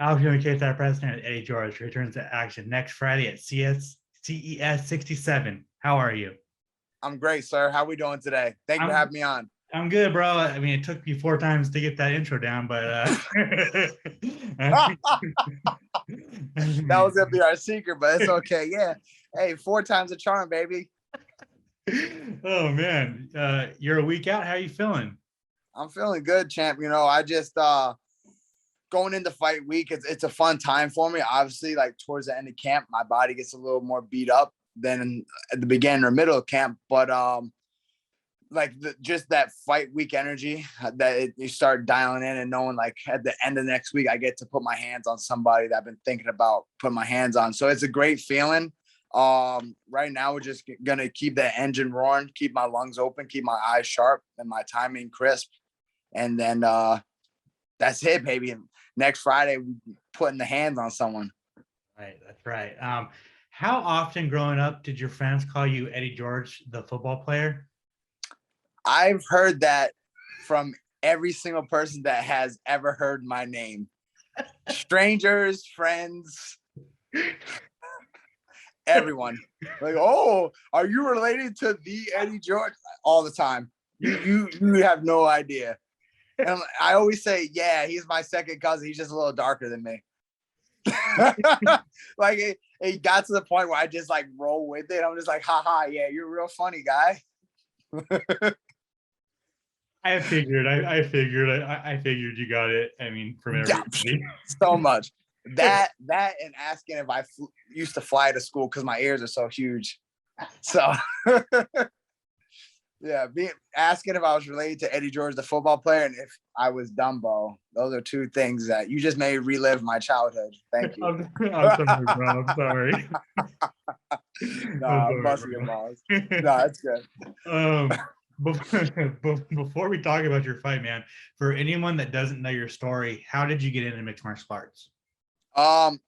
Alvin K. President Eddie George returns to action next Friday at CES 67. How are you? I'm great, sir. How we doing today? Thank you for I'm having me on. I'm good, bro. I mean, it took me 4 times to get that intro down, but That was gonna be our secret, but it's okay. Yeah. Hey, four times a charm, baby. oh man, you're a week out. How are you feeling? I'm feeling good, champ. I just going into fight week, it's a fun time for me. Obviously, like towards the end of camp, my body gets a little more beat up than at the beginning or middle of camp. But just that fight week energy you start dialing in and knowing like at the end of next week I get to put my hands on somebody that I've been thinking about putting my hands on. So it's a great feeling. Right now we're just gonna keep that engine roaring, keep my lungs open, keep my eyes sharp and my timing crisp. And then that's it, baby. Next Friday, we putting the hands on someone. Right, that's right. How often growing up did your friends call you Eddie George, the football player? I've heard that from every single person that has ever heard my name. Strangers, friends, everyone. Like, oh, are you related to the Eddie George? All the time. You have no idea. And I always say, yeah, he's my second cousin. He's just a little darker than me. Like it got to the point where I just like roll with it. I'm just like, haha, yeah, you're a real funny guy. I figured. I figured you got it. I mean, from Yeah, everybody. so much. That and asking if I used to fly to school because my ears are so huge. So yeah, asking if I was related to Eddie George, the football player, and if I was Dumbo. Those are two things that you just made relive my childhood. Thank you. I'm sorry, bro. I'm sorry. I'm Nah, I'm sorry, busting your balls. bro. No, that's good. Before we talk about your fight, man, for anyone that doesn't know your story, how did you get into mixed martial arts?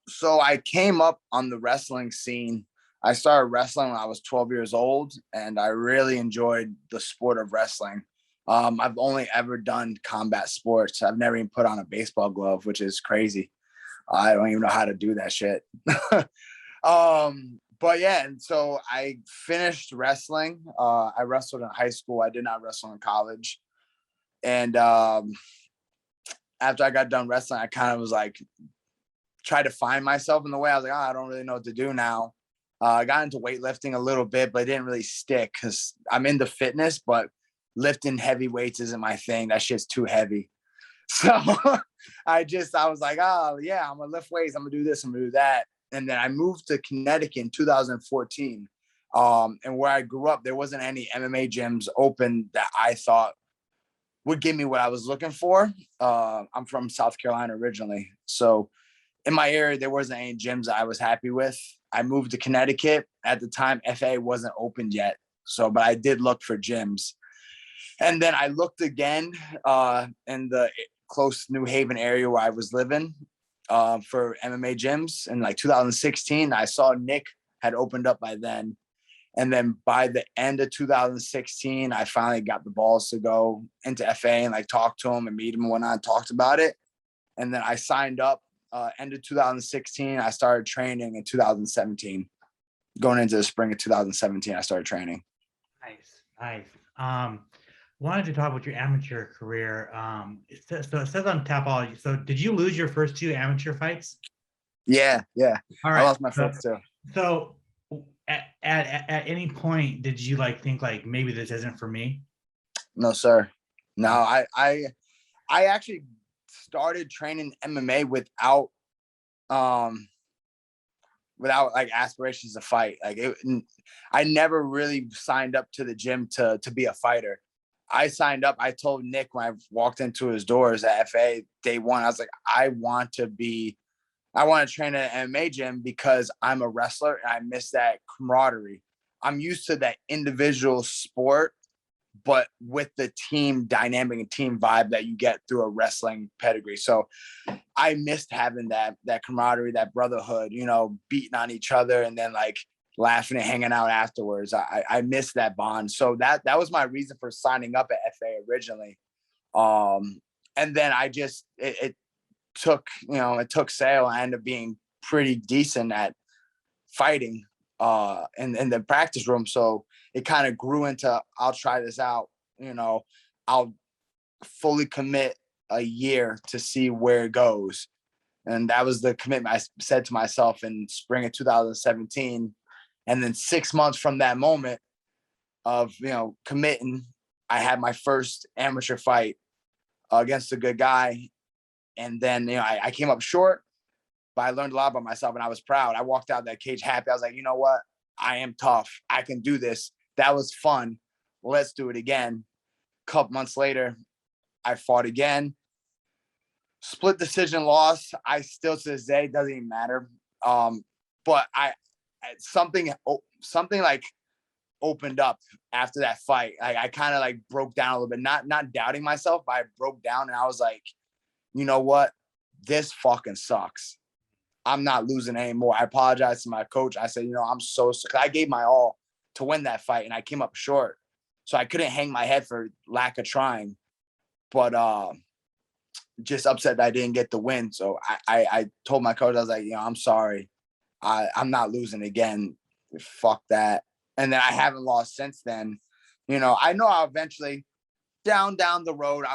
So I came up on the wrestling scene. I started wrestling when I was 12 years old, and I really enjoyed the sport of wrestling. I've only ever done combat sports. I've never even put on a baseball glove, which is crazy. I don't even know how to do that shit. But yeah, and so I finished wrestling. I wrestled in high school. I did not wrestle in college. And after I got done wrestling, I kind of was like, try to find myself in the way. I was like, oh, I don't really know what to do now. I got into weightlifting a little bit, but it didn't really stick because I'm into fitness, but lifting heavy weights isn't my thing. That shit's too heavy. So I was like, oh yeah, I'm gonna lift weights. I'm gonna do this. I'm gonna do that. And then I moved to Connecticut in 2014. And where I grew up, there wasn't any MMA gyms open that I thought would give me what I was looking for. I'm from South Carolina originally, so in my area, there wasn't any gyms that I was happy with. I moved to Connecticut. At the time, FA wasn't opened yet. So, but I did look for gyms. And then I looked again in the close New Haven area where I was living for MMA gyms. In like 2016, I saw Nick had opened up by then. And then by the end of 2016, I finally got the balls to go into FA and like talk to him and meet him and whatnot, and talked about it. And then I signed up end of 2016. I started training in 2017. Going into the spring of 2017, I started training. Nice, nice. Wanted to talk about your amateur career. So it says on Tapology. So did you lose your first two amateur fights? Yeah. All I right. lost my first two. So at any point did you like think like maybe this isn't for me? No, sir. No, I actually started training MMA um without like aspirations to fight. I never really signed up to the gym to be a fighter. I signed up. I told Nick when I walked into his doors at FA day one, I was like, I want to train at an MMA gym because I'm a wrestler and I miss that camaraderie. I'm used to that individual sport, but with the team dynamic and team vibe that you get through a wrestling pedigree. So I missed having that camaraderie, that brotherhood, beating on each other and then like laughing and hanging out afterwards. I missed that bond. So that was my reason for signing up at FA originally. And then I just it took sale. I ended up being pretty decent at fighting in the practice room. So it kind of grew into, I'll try this out. I'll fully commit a year to see where it goes. And that was the commitment I said to myself in spring of 2017. And then 6 months from that moment of, committing, I had my first amateur fight against a good guy. And then, I came up short, but I learned a lot about myself and I was proud. I walked out that cage happy. I was like, you know what? I am tough. I can do this. That was fun. Let's do it again. A couple months later, I fought again. Split decision loss. I still to this day doesn't even matter. But something like opened up after that fight. I kind of like broke down a little bit, not doubting myself, but I broke down and I was like, you know what? This fucking sucks. I'm not losing anymore. I apologize to my coach. I said, I'm so sick. I gave my all to win that fight and I came up short. So I couldn't hang my head for lack of trying. But just upset that I didn't get the win. So I told my coach, I was like, I'm sorry. I'm not losing again. Fuck that. And then I haven't lost since then. I know I'll eventually down the road,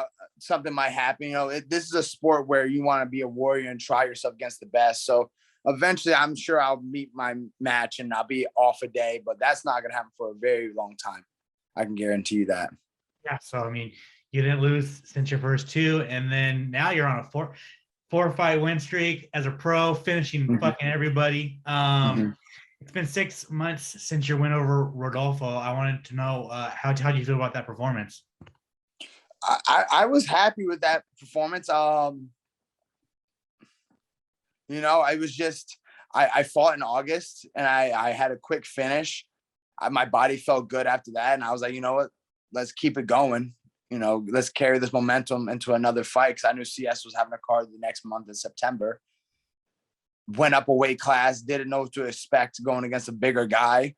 something might happen. This is a sport where you want to be a warrior and try yourself against the best. So eventually I'm sure I'll meet my match and I'll be off a day, but that's not going to happen for a very long time. I can guarantee you that. Yeah. So, I mean, you didn't lose since your first two, and then now you're on a four fight win streak as a pro, finishing fucking everybody. It's been 6 months since your win over Rodolfo. I wanted to know how do you feel about that performance? I was happy with that performance. I was just I fought in August and I had a quick finish. My body felt good after that, and I was like, you know what, let's keep it going. Let's carry this momentum into another fight, because I knew CES was having a card the next month in September. Went up a weight class, didn't know what to expect going against a bigger guy.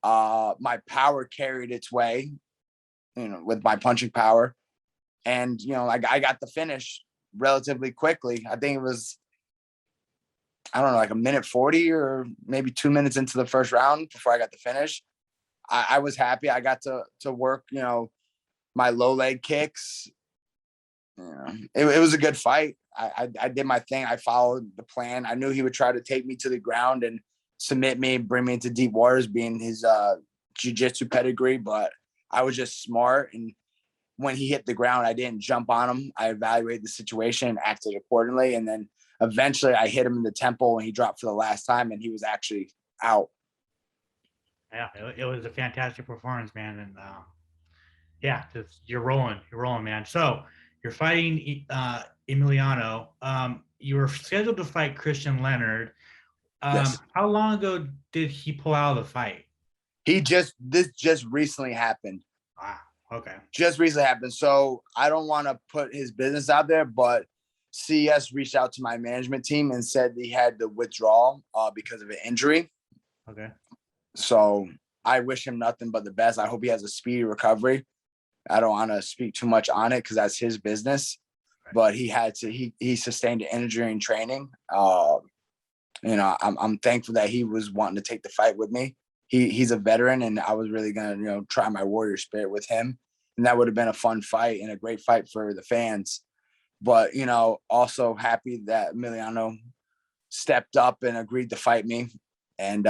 My power carried its way, with my punching power. And, I got the finish relatively quickly. I think it was, I don't know, like a minute 40 or maybe 2 minutes into the first round before I got the finish. I was happy. I got to work, my low leg kicks. It was a good fight. I did my thing. I followed the plan. I knew he would try to take me to the ground and submit me, bring me into deep waters, being his jiu-jitsu pedigree. But I was just smart. And when he hit the ground, I didn't jump on him. I evaluated the situation and acted accordingly. And then eventually I hit him in the temple and he dropped for the last time and he was actually out. Yeah, it was a fantastic performance, man. And yeah, you're rolling, man. So you're fighting Emiliano. You were scheduled to fight Christian Leonard. Yes. How long ago did he pull out of the fight? This just recently happened. Ah, okay. Just recently happened. So I don't want to put his business out there, but CES reached out to my management team and said he had to withdraw because of an injury. Okay. So I wish him nothing but the best. I hope he has a speedy recovery. I don't want to speak too much on it because that's his business. Right. But he sustained an injury in training. I'm thankful that he was wanting to take the fight with me. He's a veteran, and I was really gonna try my warrior spirit with him, and that would have been a fun fight and a great fight for the fans. But also happy that Emiliano stepped up and agreed to fight me. And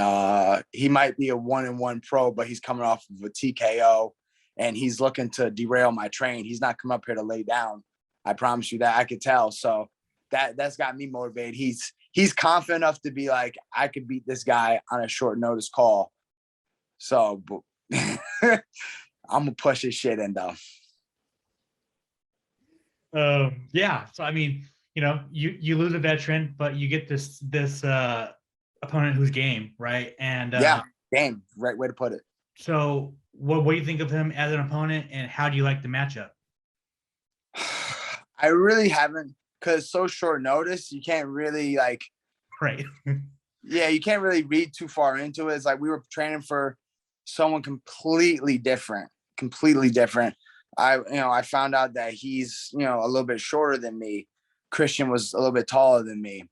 he might be a 1-1 pro, but he's coming off of a TKO, and he's looking to derail my train. He's not coming up here to lay down. I promise you that. I could tell. So that's got me motivated. He's confident enough to be like, I could beat this guy on a short notice call. So I'm gonna push his shit in though. Yeah. So I mean, you lose a veteran, but you get this opponent who's game, right? And game, right way to put it. So what do you think of him as an opponent, and how do you like the matchup? I really haven't, because so short notice, you can't really right. Yeah, you can't really read too far into it. It's like we were training for someone completely different. I found out that he's a little bit shorter than me, Christian was a little bit taller than me.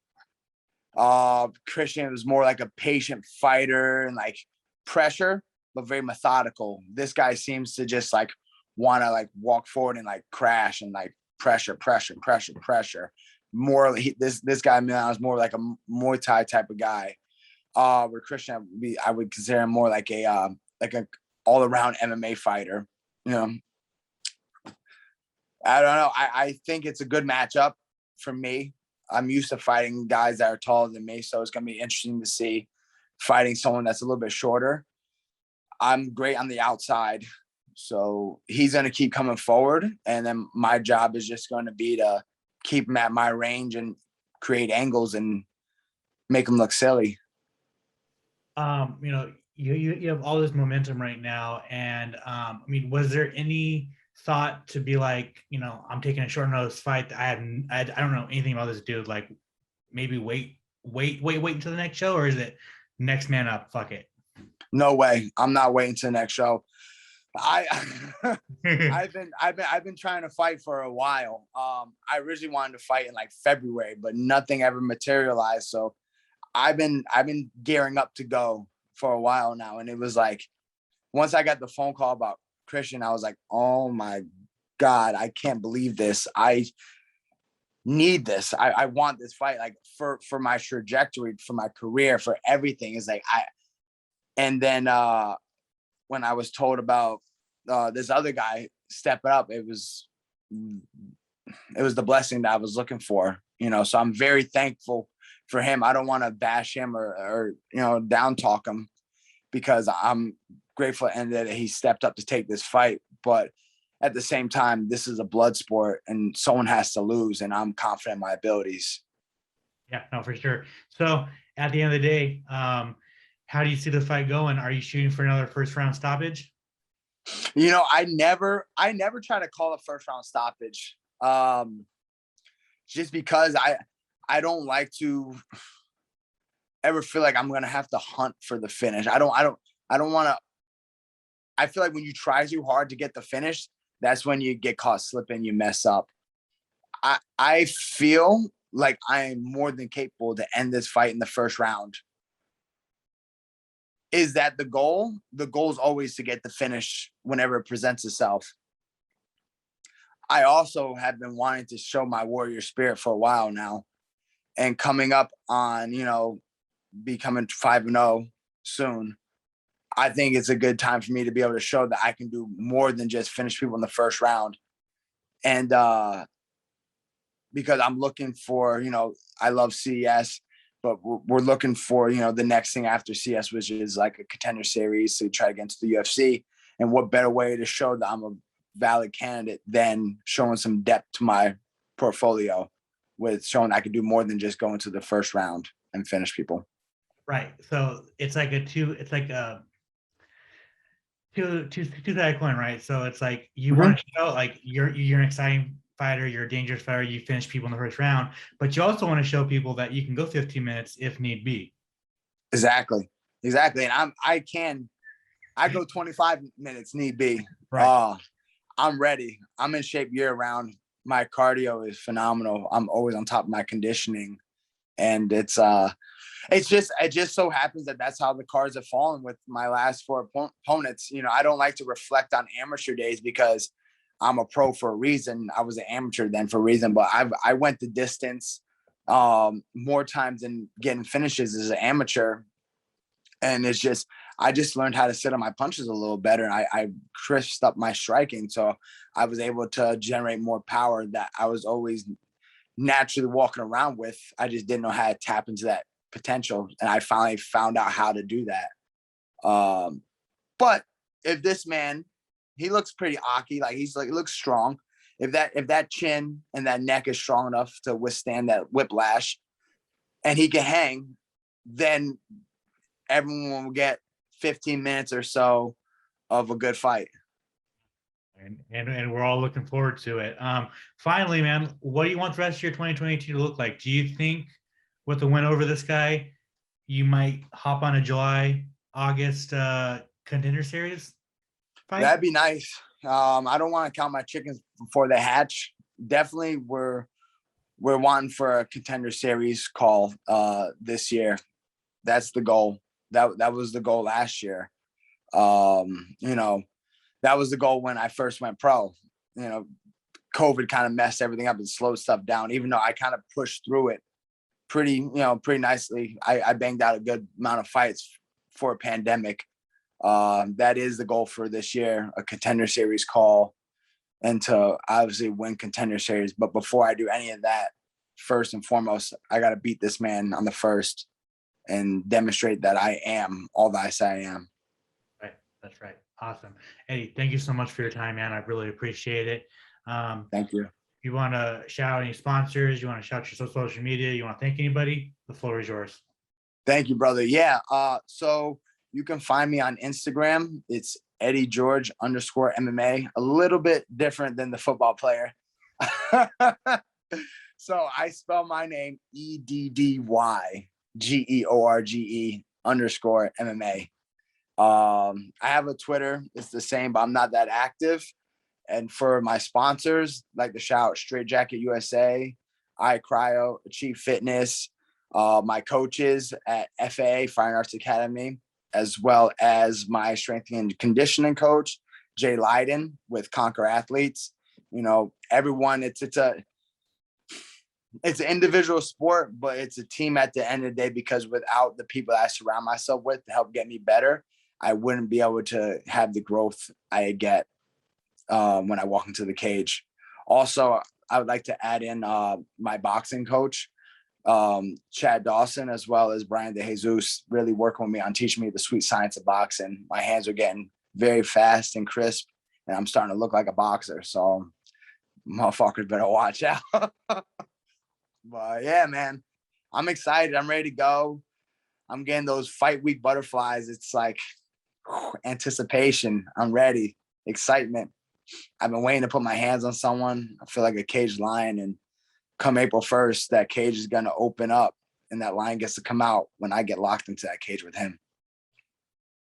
Christian was more like a patient fighter and like pressure, but very methodical. This guy seems to just like want to like walk forward and like crash and like pressure. More this guy now is more like a Muay Thai type of guy. Where Christian I would consider him more like a all around MMA fighter. You know, I don't know. I think it's a good matchup for me. I'm used to fighting guys that are taller than me, so it's gonna be interesting to see fighting someone that's a little bit shorter. I'm great on the outside, so he's gonna keep coming forward, and then my job is just going to be to keep him at my range and create angles and make him look silly. You know, you have all this momentum right now, and I mean, was there any thought to be like, you know, I'm taking a short notice fight? I don't know anything about this dude. Like, maybe wait until the next show, or is it next man up? Fuck it. No way. I'm not waiting to the next show. I I've been trying to fight for a while. I originally wanted to fight in like February, but nothing ever materialized. So I've been gearing up to go for a while now. And it was like, once I got the phone call about Christian, I was like, oh my God, I can't believe this. I need this. I want this fight, like for my trajectory, for my career, for everything. Is like and then when I was told about this other guy stepping up, it was the blessing that I was looking for, you know. So I'm very thankful for him. I don't want to bash him or you know, down talk him, because I'm grateful and that he stepped up to take this fight. But at the same time, this is a blood sport and someone has to lose, and I'm confident in my abilities. Yeah, no, for sure. So at the end of the day, how do you see the fight going? Are you shooting for another first round stoppage? You know, I never try to call a first round stoppage. Just because I don't like to ever feel like I'm gonna have to hunt for the finish. I don't want to. I feel like when you try too hard to get the finish, that's when you get caught slipping, you mess up. I feel like I am more than capable to end this fight in the first round. Is that the goal? The goal is always to get the finish whenever it presents itself. I also have been wanting to show my warrior spirit for a while now, and coming up on, you know, becoming 5-0 soon. I think it's a good time for me to be able to show that I can do more than just finish people in the first round. And because I'm looking for, you know, I love CES, but we're looking for, you know, the next thing after CS, which is like a contender series to try against the UFC. And what better way to show that I'm a valid candidate than showing some depth to my portfolio, with showing I could do more than just go into the first round and finish people. Right. So it's like a two-sided coin, right? So it's like you want to show like you're an exciting fighter, you're a dangerous fighter, you finish people in the first round, but you also want to show people that you can go 15 minutes if need be. Exactly. And I go 25 minutes need be. Right. I'm ready. I'm in shape year round. My cardio is phenomenal. I'm always on top of my conditioning, and it just so happens that that's how the cards have fallen with my last 4 opponents. You know, I don't like to reflect on amateur days because I'm a pro for a reason. I was an amateur then for a reason, but I went the distance more times than getting finishes as an amateur. And I just learned how to sit on my punches a little better. And I crisped up my striking. So I was able to generate more power that I was always naturally walking around with. I just didn't know how to tap into that potential. And I finally found out how to do that. But if this man, he looks pretty aki, like he looks strong. If that chin and that neck is strong enough to withstand that whiplash and he can hang, then everyone will get 15 minutes or so of a good fight. And we're all looking forward to it. Finally, man, what do you want the rest of your 2022 to look like? Do you think with the win over this guy, you might hop on a July, August contender series fight? That'd be nice. I don't want to count my chickens before they hatch. Definitely we're we're wanting for a Contender Series call this year. That's the goal. That was the goal last year. You know, that was the goal when I first went pro. You know, COVID kind of messed everything up and slowed stuff down, even though I kind of pushed through it pretty nicely. I banged out a good amount of fights for a pandemic. That is the goal for this year, a Contender Series call, and to obviously win Contender Series. But before I do any of that, first and foremost, I got to beat this man on the first and demonstrate that I am all that I say I am. Right. That's right. Awesome. Eddy, thank you so much for your time, man. I really appreciate it. Thank you. You want to shout out any sponsors? You want to shout your social media? You want to thank anybody? The floor is yours. Thank you, brother. Yeah. So you can find me on Instagram. It's Eddy George _MMA. A little bit different than the football player. So I spell my name EDDYGEORGE _MMA. I have a Twitter. It's the same, but I'm not that active. And for my sponsors, like to shout Straight Jacket USA, iCryo, Achieve Fitness, my coaches at FAA Fine Arts Academy, as well as my strength and conditioning coach, Jay Leiden with Conquer Athletes. You know, everyone, it's an individual sport, but it's a team at the end of the day, because without the people that I surround myself with to help get me better, I wouldn't be able to have the growth I get when I walk into the cage. Also, I would like to add in my boxing coach, Chad Dawson, as well as Brian DeJesus, really working with me on teaching me the sweet science of boxing. My hands are getting very fast and crisp, and I'm starting to look like a boxer. So motherfuckers better watch out. But yeah, man, I'm excited. I'm ready to go. I'm getting those fight week butterflies. It's like anticipation. I'm ready. Excitement. I've been waiting to put my hands on someone. I feel like a caged lion, and come April 1st, that cage is going to open up and that lion gets to come out when I get locked into that cage with him.